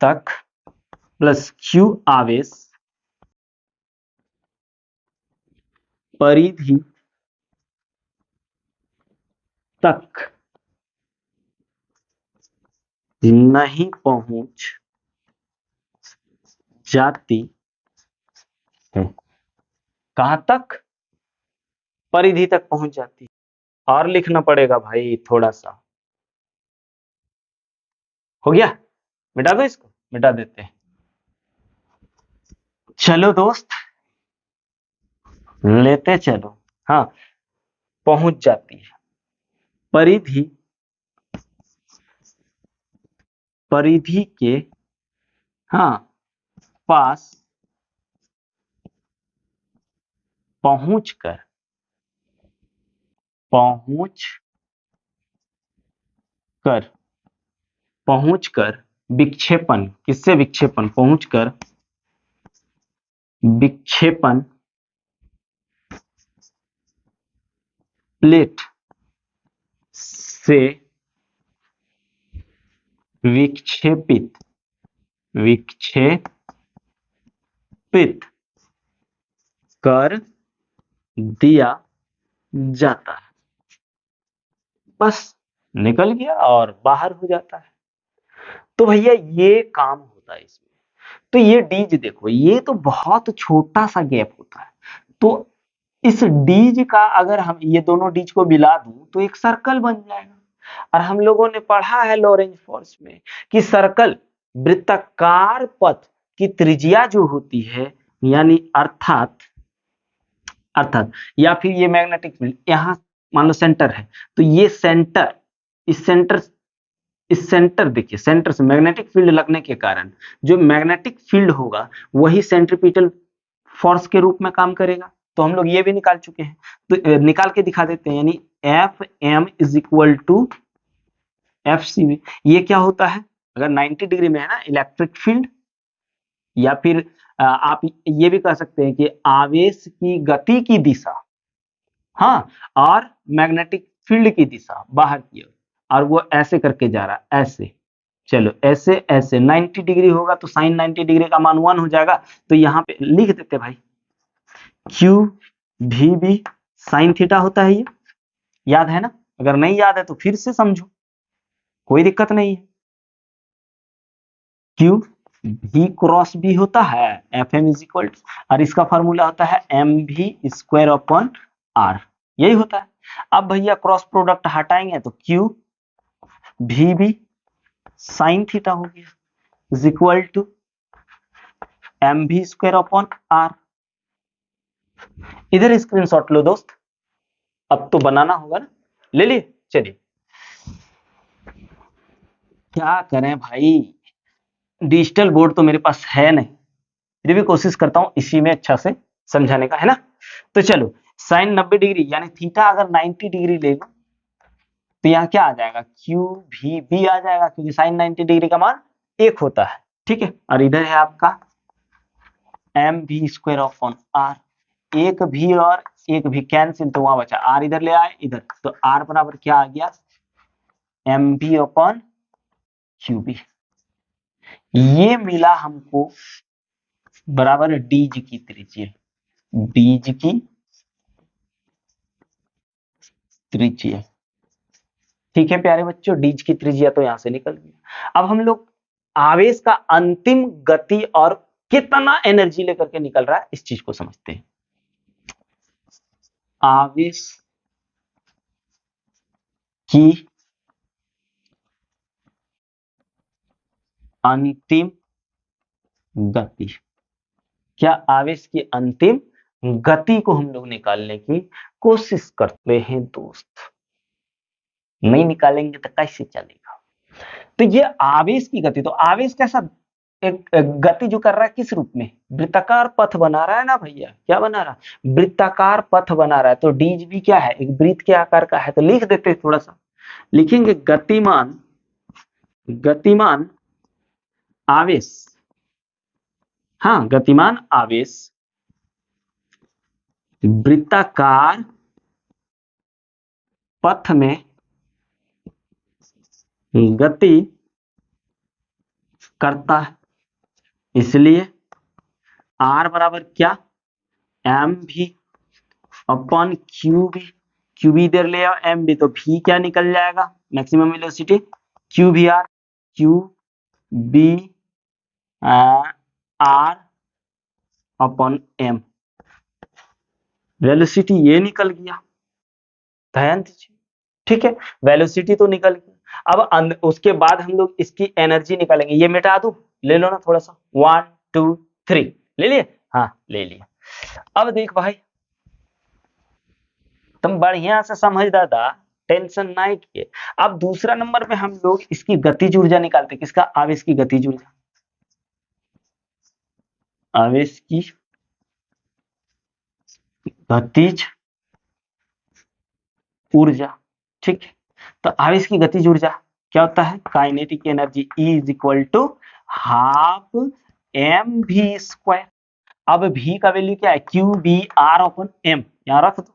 तक प्लस क्यू आवेश परिधि तक नहीं पहुंच जाती है। कहां तक? परिधि तक पहुंच जाती है। और लिखना पड़ेगा भाई थोड़ा सा। हो गया? मिटा दो इसको, मिटा देते हैं। चलो दोस्त लेते चलो। हाँ पहुंच जाती है परिधि के हाँ पास पहुंचकर विक्षेपण, किससे विक्षेपण? पहुंचकर विक्षेपण प्लेट से विक्षेपित कर दिया जाता है। बस निकल गया और बाहर हो जाता है। तो भैया ये काम होता है इसमें। तो ये डीज देखो, ये तो बहुत छोटा सा गैप होता है। तो इस डीज का अगर हम ये दोनों डीज को मिला दूं तो एक सर्कल बन जाएगा। और हम लोगों ने पढ़ा है लॉरेंज फोर्स में कि सर्कल वृत्ताकार पथ की त्रिज्या जो होती है, यानी अर्थात या फिर ये मैग्नेटिक फील्ड यहां मान लो सेंटर है, तो ये सेंटर इस सेंटर देखिए, सेंटर से मैग्नेटिक फील्ड लगने के कारण जो मैग्नेटिक फील्ड होगा वही सेंट्रीपिटल फोर्स के रूप में काम करेगा। तो हम लोग ये भी निकाल चुके हैं, तो निकाल के दिखा देते हैं। यानी F M is equal to F C. ये क्या होता है? अगर 90 डिग्री में है ना इलेक्ट्रिक फील्ड, या फिर आप ये भी कह सकते हैं कि आवेश की गति की दिशा, हाँ, और मैग्नेटिक फील्ड की दिशा बाहर की ओर, और वो ऐसे करके जा रहा है, ऐसे। चलो ऐसे 90 डिग्री होगा तो साइन 90 डिग्री का मान 1 हो जाएगा। तो यहाँ पे लिख देते भाई क्यू भी बी साइन थीटा होता है। ये याद है ना? अगर नहीं याद है तो फिर से समझो, कोई दिक्कत नहीं है। क्यू भी क्रॉस बी होता है F M is equal to, और इसका फॉर्मूला होता है एम भी स्क्वायर अपॉन आर, यही होता है। अब भैया क्रॉस प्रोडक्ट हटाएंगे तो क्यू भी बी साइन थीटा हो गया इज इक्वल टू एम भी स्क्वायर अपॉन आर। इधर स्क्रीनशॉट लो दोस्त, अब तो बनाना होगा ना, ले लिए। चलिए क्या करें भाई, डिजिटल बोर्ड तो मेरे पास है नहीं, फिर भी कोशिश करता हूं इसी में अच्छा से समझाने का, है ना। तो चलो साइन 90 डिग्री यानी थीटा अगर 90 डिग्री ले लो तो यहाँ क्या आ जाएगा? क्यू भी बी आ जाएगा, क्योंकि साइन 90 डिग्री का मान 1 होता है, ठीक है। और इधर है आपका एम भी स्क्वायर अपॉन आर। एक भी और एक भी कैंसिल, तो वहां बचा आर, इधर ले आए इधर, तो आर बराबर क्या आ गया, M B upon Q B. ये मिला हमको बराबर डीज की त्रिज्या, डीज की त्रिज्या। ठीक है प्यारे बच्चों, डीज की त्रिज्या तो यहां से निकल गया। अब हम लोग आवेश का अंतिम गति और कितना एनर्जी लेकर के निकल रहा है इस चीज को समझते हैं। आवेश की अंतिम गति, क्या आवेश की अंतिम गति को हम लोग निकालने की कोशिश करते हैं दोस्त। नहीं निकालेंगे तो कैसे चलेगा। तो ये आवेश की गति, तो आवेश कैसा एक गति जो कर रहा है किस रूप में, वृत्ताकार पथ बना रहा है ना भैया, क्या बना रहा है, वृत्ताकार पथ बना रहा है। तो डीज भी क्या है, एक वृत्त के आकार का है। तो लिख देते हैं, थोड़ा सा लिखेंगे, गतिमान, गतिमान आवेश, हाँ गतिमान आवेश वृत्ताकार पथ में गति करता है, इसलिए आर बराबर क्या, एम भी अपॉन क्यू भी, क्यू भी इधर ले आओ, एम भी, तो भी क्या निकल जाएगा, maximum velocity, Q B R, Q B R upon M, velocity ये निकल गया, ध्यान दीजिए। ठीक है, वेलोसिटी तो निकल गई। अब उसके बाद हम लोग इसकी एनर्जी निकालेंगे। ये मिटा दूं, ले लो ना थोड़ा सा, 1 2 3 ले लिए, हाँ ले लिया। अब देख भाई, तुम बढ़िया से समझ दादा, टेंशन नहीं किए। अब दूसरा नंबर पे हम लोग इसकी गतिज ऊर्जा निकालते, किसका, आवेश की गतिज ऊर्जा, आवेश की गतिज ऊर्जा। ठीक है, तो आवेश की गतिज ऊर्जा क्या होता है, kinetic energy E is equal to half m v square. अब भी का वैल्यू क्या है, q B R upon m, यहां रख दो,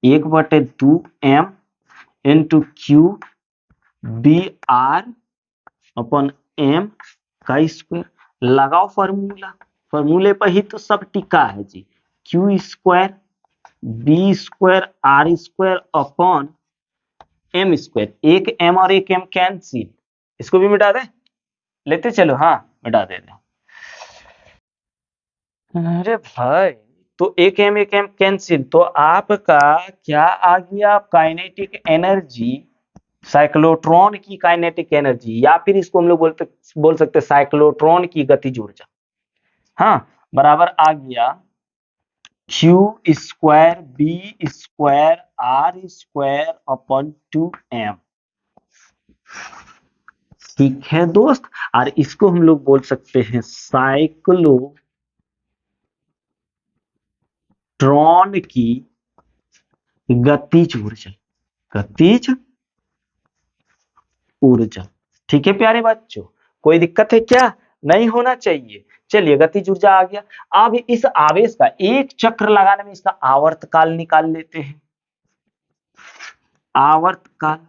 1/2 m into q B R upon m का स्क्वायर। लगाओ फॉर्मूला, फॉर्मूले पर ही तो सब टिका है जी, q square B square R square upon m square, एक एम और एक एम कैंसिल, इसको भी मिटा दे, लेते चलो, हाँ मिटा देते। अरे भाई, तो एक एम कैंसिल, तो आपका क्या आ गया, काइनेटिक एनर्जी, साइक्लोट्रॉन की काइनेटिक एनर्जी, या फिर इसको हम लोग बोल सकते हैं साइक्लोट्रॉन की गतिज ऊर्जा, हाँ बराबर आ गया Q square B square R square upon 2m। ठीक है दोस्त, और इसको हम लोग बोल सकते हैं साइक्लोट्रॉन की गतिज ऊर्जा, गतिज ऊर्जा। ठीक है प्यारे बच्चों, कोई दिक्कत है क्या, नहीं होना चाहिए। चलिए गतिज ऊर्जा आ गया। अब इस आवेश का एक चक्र लगाने में इसका आवर्तकाल निकाल लेते हैं, आवर्तकाल,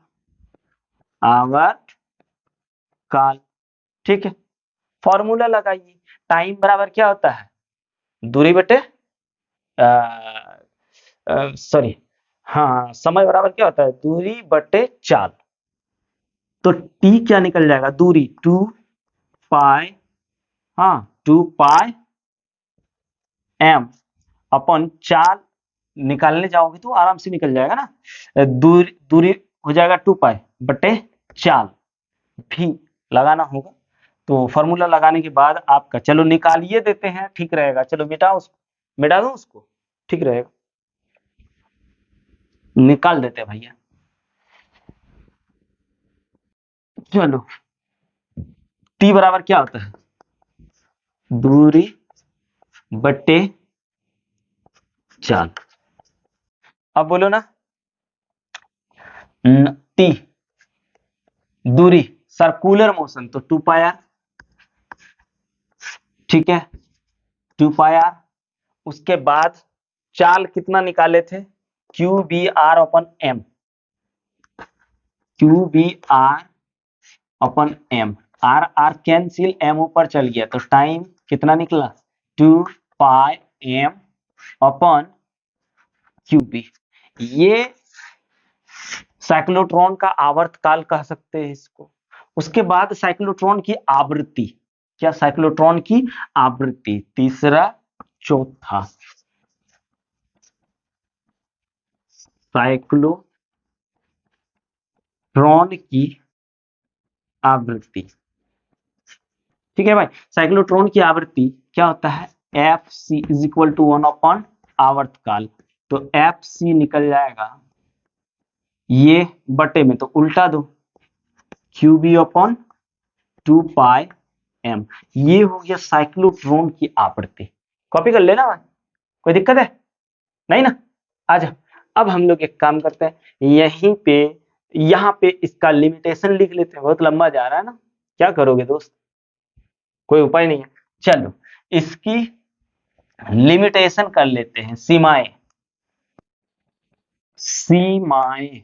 आवर्तकाल। ठीक है, फॉर्मूला लगाइए, टाइम बराबर क्या होता है, दूरी बटे सॉरी, हाँ समय बराबर क्या होता है, दूरी बटे चाल। तो टी क्या निकल जाएगा, दूरी 2 पाई, हाँ 2 पाई एम अपन चाल, निकालने जाओगे तो आराम से निकल जाएगा ना, दूरी दूरी हो जाएगा 2 पाई बटे चाल, भी लगाना होगा। तो फॉर्मूला लगाने के बाद आपका, चलो निकालिए देते हैं, ठीक रहेगा, चलो मिटाओ उसको, मिटा दो उसको, ठीक रहेगा, निकाल देते हैं भैया। चलो, टी बराबर क्या होता है, दूरी बटे चाल। अब बोलो ना, टी दूरी, सर्कुलर मोशन, तो 2 पाई आर, ठीक है 2 पाई आर, उसके बाद चाल कितना निकाले थे, Q B R upon M, Q B R upon M, R R cancel, M ऊपर चल गया तो टाइम कितना निकला 2 pi M upon Q B. ये साइक्लोट्रॉन का आवर्तकाल कह सकते हैं इसको। उसके बाद साइक्लोट्रॉन की आवृत्ति, क्या साइक्लोट्रॉन की आवृत्ति, तीसरा चौथा साइक्लोट्रॉन की आवृत्ति। ठीक है भाई, साइक्लोट्रॉन की आवृत्ति क्या होता है, f c is equal to 1 upon आवर्तकाल, तो एफ सी निकल जाएगा ये बटे में तो उल्टा दो, Q B upon 2 pi M. ये हो गया साइक्लोट्रॉन की आवृत्ति। कॉपी कर लेना भाई, कोई दिक्कत है नहीं ना। आजा, अब हम लोग एक काम करते हैं, यहीं पे यहाँ पे इसका लिमिटेशन लिख लेते हैं, बहुत लंबा जा रहा है ना। क्या करोगे दोस्त, कोई उपाय नहीं है, चलो इसकी लिमिटेशन कर लेते हैं, सीमाएं, सीमाएं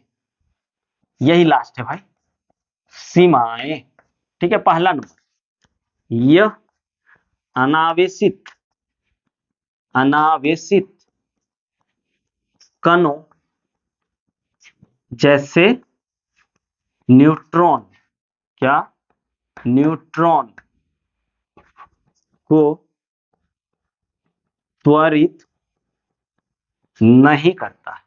यही लास्ट है भाई, सीमाएं। ठीक है, पहला नंबर, यह अनावेशित कणों जैसे न्यूट्रॉन, क्या न्यूट्रॉन को त्वरित नहीं करता है,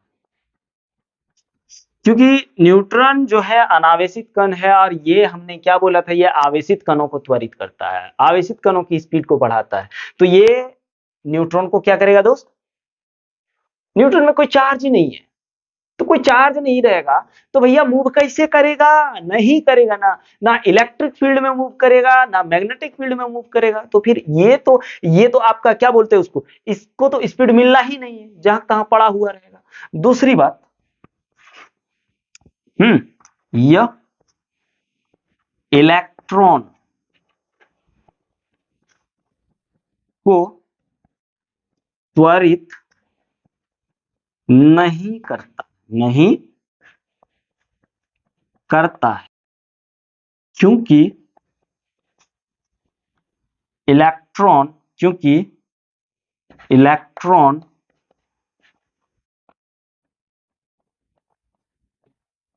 क्योंकि न्यूट्रॉन जो है अनावेशित कण है और ये हमने क्या बोला था, ये आवेशित कणों को त्वरित करता है, आवेशित कणों की स्पीड को बढ़ाता है। तो ये न्यूट्रॉन को क्या करेगा दोस्त, न्यूट्रॉन में कोई चार्ज ही नहीं है, तो कोई चार्ज नहीं रहेगा तो भैया मूव कैसे करेगा, नहीं करेगा ना, ना इलेक्ट्रिक फील्ड में मूव करेगा ना मैग्नेटिक फील्ड में मूव करेगा। तो फिर ये तो आपका क्या बोलते हैं उसको, इसको तो स्पीड मिलना ही नहीं है, जहां तहां पड़ा हुआ रहेगा। दूसरी बात, यह इलेक्ट्रॉन को त्वरित नहीं करता है, क्योंकि इलेक्ट्रॉन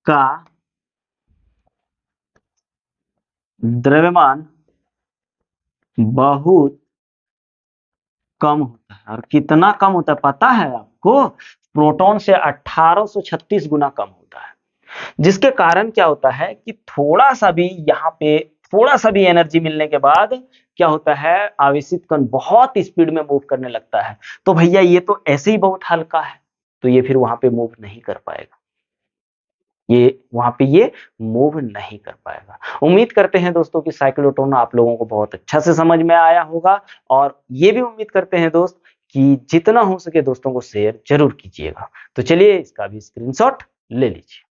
का द्रव्यमान बहुत कम होता है, और कितना कम होता है पता है आपको, प्रोटॉन से 1836 गुना कम होता है। जिसके कारण क्या होता है कि थोड़ा सा भी यहाँ पे थोड़ा सा भी एनर्जी मिलने के बाद क्या होता है, आवेशित कण बहुत स्पीड में मूव करने लगता है। तो भैया ये तो ऐसे ही बहुत हल्का है, तो ये फिर वहां पे मूव नहीं कर पाएगा, ये वहां पे ये मूव नहीं कर पाएगा। उम्मीद करते हैं दोस्तों कि साइक्लोट्रॉन आप लोगों को बहुत अच्छा से समझ में आया होगा, और ये भी उम्मीद करते हैं दोस्त कि जितना हो सके दोस्तों को शेयर जरूर कीजिएगा। तो चलिए इसका भी स्क्रीनशॉट ले लीजिए।